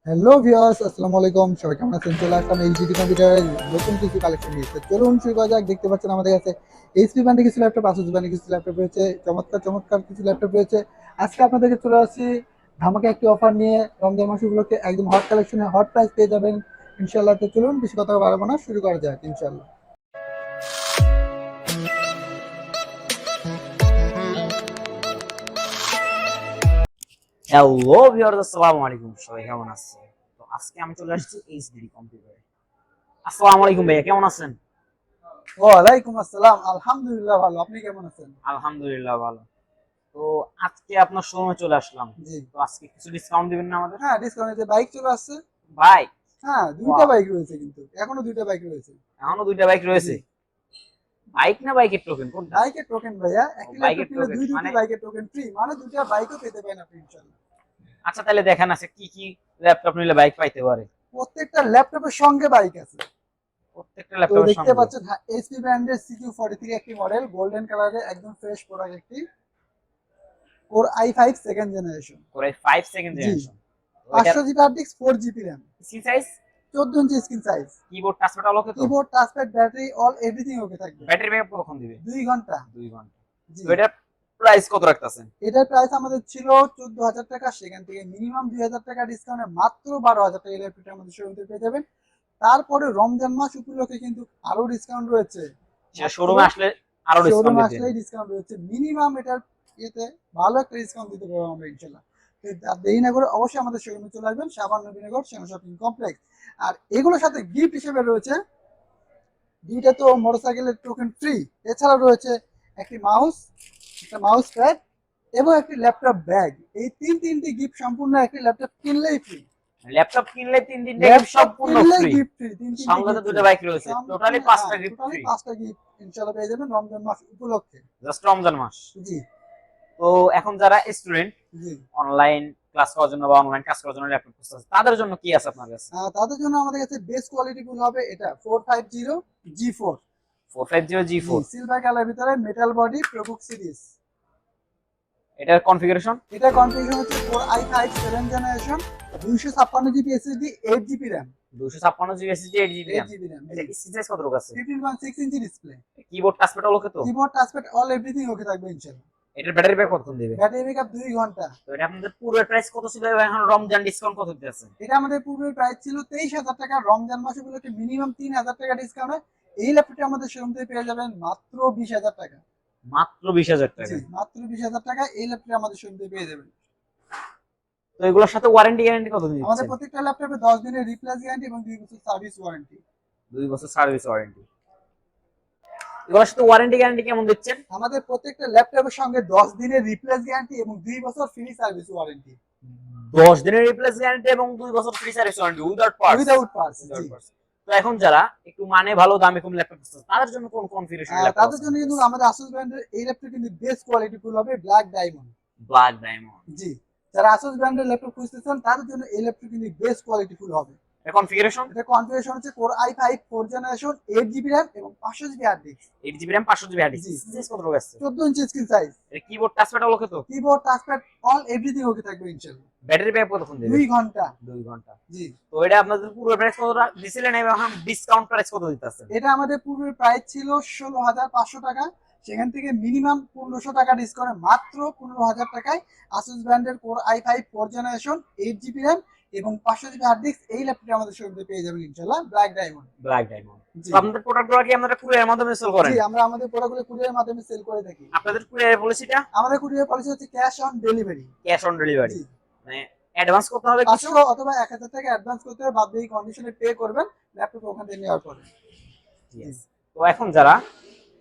Hello viewers, আসসালামু আলাইকুম। সবাই কেমন আছেন? চলে আসলাম এইচডি কম্পিউটারের নতুন কিছু কালেকশন নিয়ে। তো চলুন শুরু করা যাক। দেখতে পাচ্ছেন আমাদের কাছে এইচপি ব্র্যান্ডের কিছু ল্যাপটপ, আসুস ব্র্যান্ডের কিছু ল্যাপটপ রয়েছে, চমৎকার চমৎকার কিছু ল্যাপটপ রয়েছে। আজকে আপনাদেরকে চলে আসছি ধামাকা একটি অফার নিয়ে। রমজান মাস উপলক্ষে একদম হট কালেকশনে হট প্রাইস পেয়ে যাবেন ইনশাআল্লাহ। তো চলুন বেশি কথা বাড়াবো না, শুরু করা যাক ইনশাআল্লাহ। হ্যালো ভিউয়ার্স, আসসালামু আলাইকুম। সবাই কেমন আছেন? তো আজকে আমি চলে আসছি এইচডি কম্পিউটারে। আসসালামু আলাইকুম ভাইয়া, কেমন আছেন? ওয়ালাইকুম আসসালাম, আলহামদুলিল্লাহ ভালো। আপনি কেমন আছেন? আলহামদুলিল্লাহ ভালো। তো আজকে আপনার শোরুমে চলে আসলাম। জি। তো আজকে কিছু ডিসকাউন্ট দিবেন না আমাদের? হ্যাঁ, ডিসকাউন্টে বাইক চলে আসছে। বাইক? হ্যাঁ, দুইটা ওয়াও, বাইক রয়েছে, কিন্তু এখনো দুইটা বাইক রয়েছে। এখনো দুইটা বাইক জি। রয়েছে। বাইক না বাইকের টোকেন কোনটা? বাইকের টোকেন ভাইয়া, ও, একটি ল্যাপটপ বাইকের কিনলে টোকেন দুইটি মানে? বাইকের টোকেন ফ্রি, মানে দুইটা বাইকও পেতে পারেন আপনি ইনশাআল্লাহ। আচ্ছা তাহলে দেখেন আছে কি কি ল্যাপটপ নিলে বাইক পাইতে পারে। প্রত্যেকটা ল্যাপটপের সঙ্গে বাইক আছে। প্রত্যেকটা তো ল্যাপটপের দেখতে সঙ্গে। পাচ্ছেন, হ্যাঁ, এইচপি ব্র্যান্ডের CQ43 একটি মডেল, গোল্ডেন কালারে, একদম ফ্রেশ প্রোডাক্ট একটি, কোর i5 সেকেন্ড জেনারেশন। করে 5 সেকেন্ড জি। জেনারেশন। তো এটার 500 GB hard disk, 4 GB RAM, screen size? 14 inch screen size. Keyboard touchpad all okay তো? Keyboard, touchpad, battery, all everything okay থাকবে। ব্যাটারি ব্যাকআপ কতক্ষণ দিবে? 2 ঘন্টা। 2 ঘন্টা। জি। তো এটার প্রাইস কত রাখতেছেন? এটার প্রাইস আমাদের ছিল 14,000 টাকা, সেখান থেকে মিনিমাম 2,000 টাকা ডিসকাউন্টে মাত্র 12,000 টাকা এই ল্যাপটপটা আমাদের শোরুমে পেয়ে যাবেন। তারপরে রমজান মাস উপলক্ষে কিন্তু আরো ডিসকাউন্ট রয়েছে। সেটা শোরুমে আসলে আরো ডিসকাউন্ট শোরুমে দিতে আসলেই ডিসকাউন্ট রয়েছে, মিনিমাম এটার ইয়েতে ভালো একটা ডিসকাউন্ট দিতে পারবো আমরা ইনশাল্লাহ। তো আর দেরি না করে অবশ্যই আমাদের শোরুমে চলে আসবেন, সাবান নবীনগর শ্যামা শপিং কমপ্লেক্স। আর এগুলোর সাথে গিফট হিসেবে রয়েছে দুইটা তো মোটরসাইকেলের টোকেন ফ্রি, এছাড়া রয়েছে একটি মাউস, একটা মাউস প্যাড এবং একটি ল্যাপটপ ব্যাগ। এই তিনটি গিফট সম্পূর্ণ একটি ল্যাপটপ কিনলেই ফ্রি। ল্যাপটপ কিনলে 3 দিন গিফট ল্যাপটপ সম্পূর্ণ কিনলেই ফ্রি। গিফট ফ্রি, তিনটি সঙ্গে তো গিফট দুটো ফ্রি। বাইক রয়েছে, টোটালি সম্পূর্ণ, হ্যাঁ, 5টা গিফট টোটালি ফ্রি। 5টা গিফট ইনশাল্লাহ পেয়ে যাবেন রমজান মাস উপলক্ষে। জাস্ট রমজান মাস। জি। তো এখন যারা স্টুডেন্ট জি। অনলাইন ক্লাস করার জন্য বা অনলাইন কাজ করার জন্য ল্যাপটপ খুঁজতেছে তাদের জন্য কি আছে আপনার কাছে? তাদের জন্য আমাদের কাছে বেস্ট কোয়ালিটি ফুল হবে এটা 450G4। 450 G, G4। Silver colour ভিতরে, মেটাল বডি, প্রবুক সিরিজ। এটার কনফিগারেশন? এটা কনফিগারেশন হচ্ছে core i5 7 generation, 256 GB SSD, 8 GB RAM. 256 GB SSD, 8 GB 8 RAM. GB RAM. জি। এটা স্ক্রিন সাইজ কত আছে? 15.6 inch display. Keyboard touchpad okay তো? Keyboard, touchpad, all everything okay থাকবে ইনশাআল্লাহ। এটার ব্যাটারি ব্যাকআপ কতক্ষণ দিবে? ব্যাটারি ব্যাকআপ 2 ঘন্টা। তো এটা আপনাদের পুরো প্রাইস কত ছিল এবং এখন রমজান ডিসকাউন্ট কত দিতেছে? এটা আমাদের পূর্বের প্রাইস ছিল 23,000 টাকা, রমজান মাস উপলক্ষে মিনিমাম 3,000 টাকা ডিসকাউন্টে এই ল্যাপটপটি আমাদের শোরুম থেকে পেয়ে যাবেন মাত্র 20,000 টাকা। মাত্র 20,000 জি, টাকা। মাত্র 20,000 টাকা এই ল্যাপটপটি আমাদের শোরুম থেকে পেয়ে যাবেন। তো এগুলোর সাথে ওয়ারেন্টি গ্যারান্টি কত আমাদের দিচ্ছেন? প্রত্যেকটা ল্যাপটপে 10 দিনের রিপ্লেস গ্যারান্টি এবং 2 বছর সার্ভিস ওয়ারেন্টি। 2 বছর সার্ভিস ওয়ারেন্টি। এগুলোর সাথে ওয়ারেন্টি গ্যারান্টি কেমন দিচ্ছেন? আমাদের প্রত্যেকটা ল্যাপটপের সঙ্গে 10 দিনের রিপ্লেস গ্যারান্টি এবং 2 বছর ফ্রি সার্ভিস ওয়ারেন্টি। 10 দিনের রিপ্লেস গ্যারান্টি এবং 2 বছর free service warranty without parts. Without parts. জি। তো এখন যারা একটু মানে ভালো দামে কম ল্যাপটপ খুঁজছে তাদের জন্য কোন কনফিগারেশন ল্যাপটপ তাদের আছে? জন্য কিন্তু আমাদের আসুস ব্র্যান্ডের এই ল্যাপটপ কিন্তু বেস্ট কোয়ালিটি ফুল হবে, ব্ল্যাক ডায়মন্ড। Black diamond. জি। যারা আসুস ব্র্যান্ডের ল্যাপটপ খুঁজতেছেন তাদের জন্য এই ল্যাপটপ কিন্তু বেস্ট কোয়ালিটি ফুল হবে। এর কনফিগারেশন? এটা কনফিগারেশন হচ্ছে core i5 4 generation, 8 GB RAM এবং 500 GB hard disk. 8 GB RAM, 500 GB hard disk. জি। সাইজ কত রকম আছে? 14 ইঞ্চি স্ক্রিন সাইজ। এর কিবোর্ড টাচপ্যাড ওকে তো? Keyboard, touchpad, all everything okay থাকবে ইনশাআল্লাহ। ব্যাটারি ব্যাকআপ কতক্ষণ দেবে? 2 ঘন্টা। 2 ঘন্টা। জি। তো এটা আপনাদের পুরো প্রাইস কত দিছিলেন এবং এখন ডিসকাউন্ট প্রাইস কত দিতেছেন? এটা আমাদের পূর্বের প্রাইস ছিল 16,500 টাকা, সেখান থেকে মিনিমাম 1,500 টাকা ডিসকাউন্টে মাত্র 15,000 টাকায় আসুস ব্র্যান্ডের core i5 4 generation, 8 GB RAM এবং 500 জিবি হার্ড ডিস্ক এই ল্যাপটপটি আমাদের শোরুমে পেয়ে যাবেন ইনশাআল্লাহ, ব্ল্যাক ডায়মন্ড। Black diamond. জি। তো আপনাদের প্রোডাক্টগুলো কি আপনারা কুরিয়ারের মাধ্যমে সেল জি, করেন? আমরা আমাদের প্রোডাক্টগুলো কুরিয়ারের মাধ্যমে সেল করে থাকি। আপনাদের কুরিয়ারের পলিসিটা? আমাদের কুরিয়ার পলিসি হচ্ছে cash on delivery. Cash on delivery. জি। মানে অ্যাডভান্স করতে হবে কিছু? 500 অথবা 1,000 টাকা অ্যাডভান্স করতে হবে, বাদ বাকি কন্ডিশনে পে করবেন ল্যাপটপ ওখান থেকে নেওয়ার পরে। জি। তো এখন যারা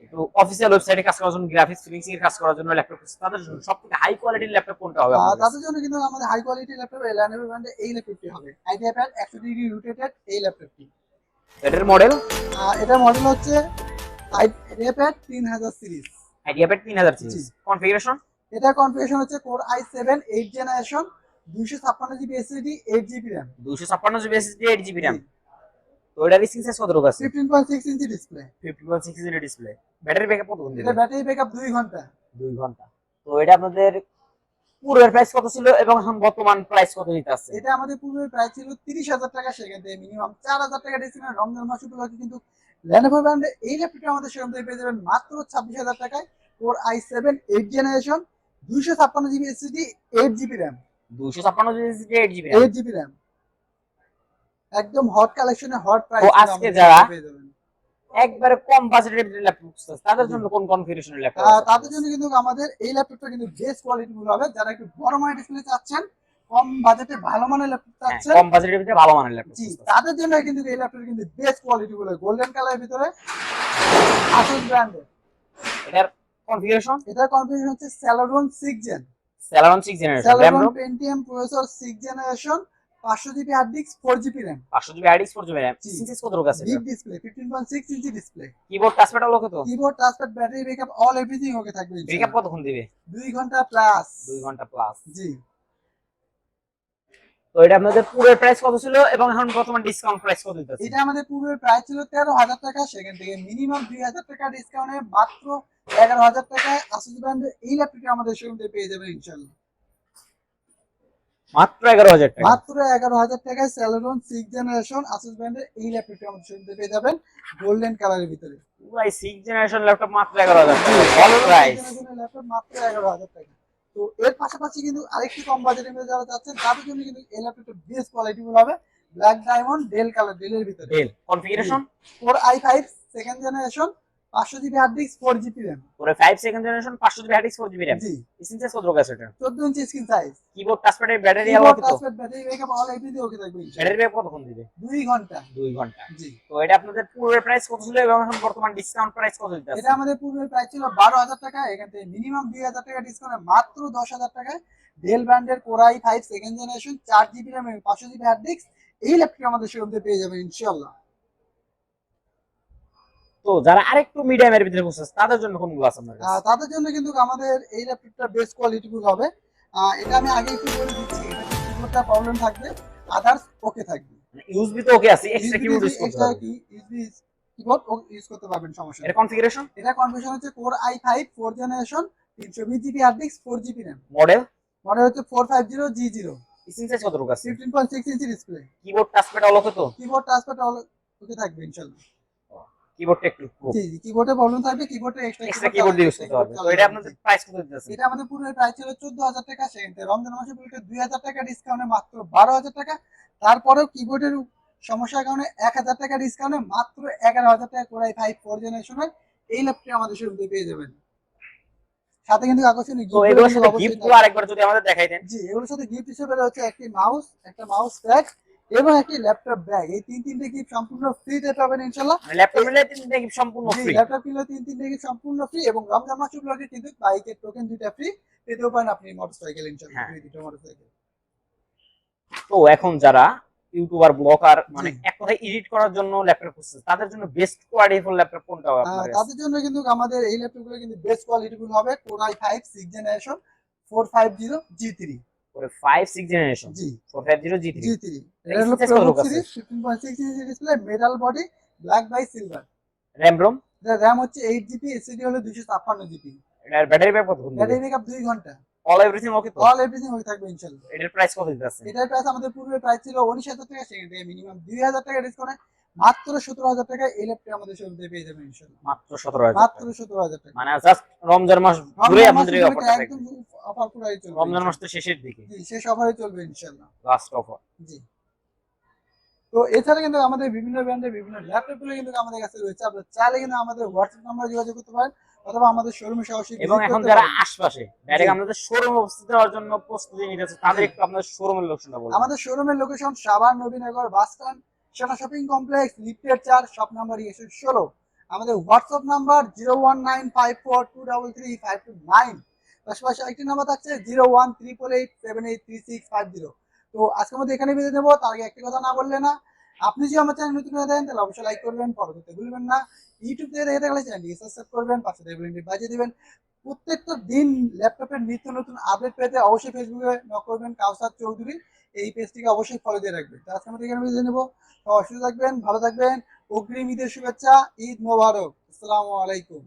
একটু অফিসিয়াল ওয়েবসাইটে কাজ করার জন্য, গ্রাফিক্স ফিনিশিং এর কাজ করার জন্য ল্যাপটপ তাদের জন্য সবথেকে হাই কোয়ালিটির ল্যাপটপ কোনটা হবে আপনাদের? তাদের জন্য কিন্তু আমাদের হাই কোয়ালিটি ল্যাপটপ Lenovo ব্র্যান্ডের এই ল্যাপটপটি হবে, আইডিয়াপ্যাড 100 ডিগ্রি রোটেটেড এই ল্যাপটপটি। এটার মডেল? এটার মডেল হচ্ছে আইডিয়াপ্যাড 3000 সিরিজ। আইডিয়াপ্যাড 3000 জি। সিরিজ। কনফিগারেশন? এটার কনফিগারেশন হচ্ছে core i7 8 generation, 256 GB SSD, 8 GB RAM. 256 GB SSD, 8 GB জি। র‍্যাম। তো এটার স্ক্রিন সাইজ কত রকম আছে? 15.6 inch display. 50.6 inch display. Battery backup কতক্ষণ দিবে? এটা ব্যাটারি ব্যাকআপ 2 ঘন্টা। 2 ঘন্টা। তো এটা আপনাদের পূর্বের প্রাইস কত ছিল এবং এখন বর্তমান প্রাইস কত দিতে আছে? এটা আমাদের পূর্বে প্রাইস ছিল 30,000 টাকা, সেখান থেকে মিনিমাম 4,000 টাকা ডিসকাউন্ট। রমজান মাস উপলক্ষে কিন্তু Lenovo ব্র্যান্ডে এই ল্যাপটপটা আমাদের সেখান থেকে পেয়ে যাবেন মাত্র 26,000 টাকায়। Core i7 8 generation, 256 GB SSD, 8 GB RAM, 256 8 GB 8 GB RAM, একদম হট কালেকশনে হট প্রাইস। তো আজকে যারা একবারে কম বাজেটের ল্যাপটপ খুঁজতেছে তাদের জন্য কোন কনফিগারেশনের ল্যাপটপ আছে? তাদের জন্য কিন্তু আমাদের এই ল্যাপটপটা কিন্তু বেস্ট কোয়ালিটি গুলো হবে। যারা একটু বড় মানের ডিসপ্লে চাচ্ছেন, কম বাজেটে ভালো মানের ল্যাপটপ চাচ্ছেন, কম বাজেটের ভিতরে ভালো মানের ল্যাপটপ জি, তাদের জন্য কিন্তু এই ল্যাপটপের কিন্তু বেস্ট কোয়ালিটি গুলো গোল্ডেন কালারের ভিতরে Asus ব্র্যান্ডের। এটার কনফিগারেশন, এটার কনফিগারেশন হচ্ছে Celeron 6 Gen, Celeron 6 generation, RAM Celeron ROM Pentium processor 6 generation, 500 GB hard disk, 4 GB RAM, 500 GB hard disk, 4 GB RAM, জি। সিনসেস কত রকম আছে? Big display 15.6 inch display, keyboard touchpad হলো কত? Keyboard touchpad battery backup all everything okay থাকবে backup ইনশাআল্লাহ। কতক্ষণ দিবে? 2 ঘন্টা প্লাস, 2 ঘন্টা প্লাস। জি। তো এটা আপনাদের পুরো প্রাইস কত ছিল এবং এখন বর্তমান ডিসকাউন্ট প্রাইস কত দিতেছে? এটা আমাদের পূর্বের প্রাইস ছিল 13,000 টাকা, সেখান থেকে মিনিমাম 2,000 টাকা ডিসকাউন্টে মাত্র 11,000 টাকায় Asus ব্র্যান্ডের এই ল্যাপটপটি আমাদের শোরুম থেকে পেয়ে যাবেন ইনশাআল্লাহ। মাত্র 11,000 টাকা। মাত্র 11,000 টাকায় Celeron 6 জেনারেশন Asus ব্র্যান্ডের এই ল্যাপটপটি আমাদের শোরুম থেকে পেয়ে যাবেন গোল্ডেন কালারের ভিতরে। পুরাই 6 জেনারেশন ল্যাপটপ মাত্র 11,000 টাকা, ভালো প্রাইস। ল্যাপটপ মাত্র 11,000 টাকা। তো এর পাশাপাশি কিন্তু আরেকটি কম বাজেটের মধ্যে যারা চাচ্ছেন তাদের জন্য কিন্তু এই ল্যাপটপটা বেস্ট কোয়ালিটি হবে, ব্ল্যাক ডায়মন্ড ডেল কালার, ডেলের ভিতরে। Dell configuration Core i5 second generation, 500 GB hard disk, 4 GB RAM, পুরো 5 second generation, 500 GB hard disk, 4 GB RAM, জি। সিনসেস কত রকম আছে এটা? 14 ইঞ্চি স্ক্রিন সাইজ, কিবোর্ড টাচপ্যাডের ব্যাটারি কিবোর্ড আলাদা কত? Touchpad battery backup all everything okay থাকবে ইনশাআল্লাহ। ব্যাটারি ব্যাকআপ কতক্ষণ দিবে? 2 ঘন্টা, 2 ঘন্টা। জি। তো এটা আপনাদের পুরো প্রাইস কত ছিল এবং এখন বর্তমান ডিসকাউন্ট প্রাইস কত দিতেছে? এটা আমাদের পূর্বের প্রাইস ছিল 12,000 টাকা, এখান থেকে মিনিমাম 2,000 টাকা ডিসকাউন্টে মাত্র 10,000 টাকায় ডেল ব্র্যান্ডের Core i5 second generation, 4 GB RAM এবং 500 জিবি হার্ড ডিস্ক এই ল্যাপটপটি আমাদের শোরুম থেকে পেয়ে যাবেন ইনশাআল্লাহ। তো যারা আরেকটু মিডিয়ামের ভিতরে খুঁজছে তাদের জন্য কোনগুলো আছে আপনার কাছে? তাদের জন্য কিন্তু আমাদের এই ল্যাপটপটা বেস্ট কোয়ালিটিফুল হবে। এটা আমি আগে একটু বলে দিচ্ছি, এটা কিবোর্ডটা প্রবলেম থাকবে, আদার্স ওকে থাকবে। ইউএসবি তো ওকে আছে, এক্সট্রা কিবোর্ড ইউজ করতে এক্সট্রা হবে। ইউএসবি কিবোর্ড ইউজ করতে পারবেন, সমস্যা নেই। এটা কনফিগারেশন, এটা কনফিগারেশন হচ্ছে Core i5 4 generation, 320 GB hard disk, 4 GB RAM, model model হচ্ছে 450G0, সিনসেস কত রকম আছে? 15.6 ইঞ্চি ডিসপ্লে, কিবোর্ড টাচপ্যাড আলাদা কত? কিবোর্ড টাচপ্যাড অল ওকে থাকবে ইনশাআল্লাহ। কিবোর্ডটা একটু জি জি, কিবোর্ডে প্রবলেম থাকবে, কিবোর্ডে এক্সট্রা কিবোর্ড ইউজ করতে হবে। তো এটা আপনাদের প্রাইস কত দিতেছে? এটা আমাদের পুরো প্রাইস ছিল 14,000 টাকা, সেখানে রমজান মাসে উপলক্ষে 2,000 টাকা ডিসকাউন্টে মাত্র 12,000 টাকা। তারপরেও কিবোর্ডের সমস্যার কারণে 1,000 টাকা ডিসকাউন্টে মাত্র 11,000 টাকা Core i5 4 জেনারেশনের এই ল্যাপটপটি আমাদের শোরুম থেকে পেয়ে যাবেন। সাথে কিন্তু আকর্ষণীয় তো এগুলোর সাথে গিফট গুলো আরেকবার যদি আমাদের দেখাই দেন। জি, এগুলোর সাথে গিফট হিসেবে রয়েছে একটি মাউস, একটা মাউস প্যাড এবং একটি ল্যাপটপ ব্যাগ। এই তিনটে গিফট সম্পূর্ণ ফ্রিতে পাবেন ইনশাআল্লাহ। ল্যাপটপ নিলে 3টা গিফট সম্পূর্ণ জি, ফ্রি। ল্যাপটপ কিনলে তিনটে গিফট সম্পূর্ণ ফ্রি এবং রমজান মাস উপলক্ষে কিন্তু বাইকের টোকেন 2টা ফ্রি পেতেও পারেন আপনি, মোটরসাইকেল ইনশাআল্লাহ, হ্যাঁ। 2টা মোটরসাইকেল। তো এখন যারা ইউটিউবার ব্লগার মানে জি। এক কথায় এডিট করার জন্য ল্যাপটপ খুঁজছে তাদের জন্য বেস্ট কোয়ালিটিফুল ল্যাপটপ কোনটা হবে আপনার কাছে? তাদের জন্য কিন্তু আমাদের এই ল্যাপটপগুলো কিন্তু বেস্ট কোয়ালিটিফুল হবে। Core i5 6 জেনারেশন 450G3, করে 5 6 জেনারেশন, জি 450G3, G3, এই এটা হলো সিরিজ প্রো কত আছে? Series, 15.6 inch display, metal body, black by silver. RAM ROM, এটার RAM হচ্ছে 8 জিবি, এসএসডি হলো 256 জিবি, এটার ব্যাটারি ব্যাকআপ কত দিবে? ব্যাটারি ব্যাকআপ 2 ঘন্টা, অল এভরিথিং ওকে তো? অল এভরিথিং ওকে থাকবে ইনশাআল্লাহ। এটার প্রাইস কত দিতেছে? এটার প্রাইস আমাদের পূর্বে প্রাইস ছিল 19,000 টাকা, সেখান থেকে মিনিমাম 2,000 টাকা ডিসকাউন্টে মাত্র 17,000 টাকা এই ল্যাপটপ আমাদের শোরুম থেকে পেয়ে যাবেন ইনশাআল্লাহ। মাত্র 17,000 মাত্র টাকা। 17,000 টাকা, মানে জাস্ট রমজান মাস ঘুরে আপনাদের এই অফারটা একদম থাকবে। অফার পুরাই চলবে রমজান মাস তো শেষের দিকে, জি, শেষ অফারে চলবে ইনশাআল্লাহ। Last offer. জি। তো এছাড়া কিন্তু আমাদের বিভিন্ন ব্র্যান্ডের বিভিন্ন ল্যাপটপ গুলো কিন্তু আমাদের কাছে রয়েছে। আপনারা চাইলে কিন্তু আমাদের হোয়াটসঅ্যাপ নাম্বারে যোগাযোগ করতে পারেন অথবা আমাদের শোরুমে সরাসরি এবং visit এখন করতে যারা পারেন। আশপাশে ডাইরেক্ট জি। আমাদের শোরুমে উপস্থিত হওয়ার জন্য প্রস্তুতি নিতেছে তাদের জি। একটু আপনাদের শোরুমের লোকেশনটা বলুন। আমাদের শোরুমের location Savar Nabinagar bus stand, সেনা শপিং কমপ্লেক্স, লিফটের 4, শপ নাম্বার 16। আমাদের হোয়াটসঅ্যাপ নাম্বার 01954233529। পাশাপাশি আরেকটি নাম্বার থাকছে 01388783650। তো আজকের মধ্যে এখানে বিদায় নেবো, তার আগে একটি কথা না বললে না, আপনি যদি আমার চ্যানেল নতুন হয়ে থাকেন তাহলে অবশ্যই লাইক করবেন, ফলো করতে ভুলবেন না। ইউটিউব থেকে দেখে থাকলে চ্যানেলটি সাবস্ক্রাইব করবেন, পাশে থেকে বেল আইকনটি বাজিয়ে দিবেন। প্রত্যেকটা দিন ল্যাপটপের নিত্য নতুন আপডেট পেতে অবশ্যই ফেসবুকে নক করবেন কাউসার চৌধুরী, এই পেজটিকে অবশ্যই ফলো দিয়ে রাখবেন। তো আজকে আমাদের এখানে বিদায় নেবো, সবাই সুস্থ থাকবেন, ভালো থাকবেন, অগ্রিম ঈদের শুভেচ্ছা, ঈদ মোবারক, আসসালামু আলাইকুম।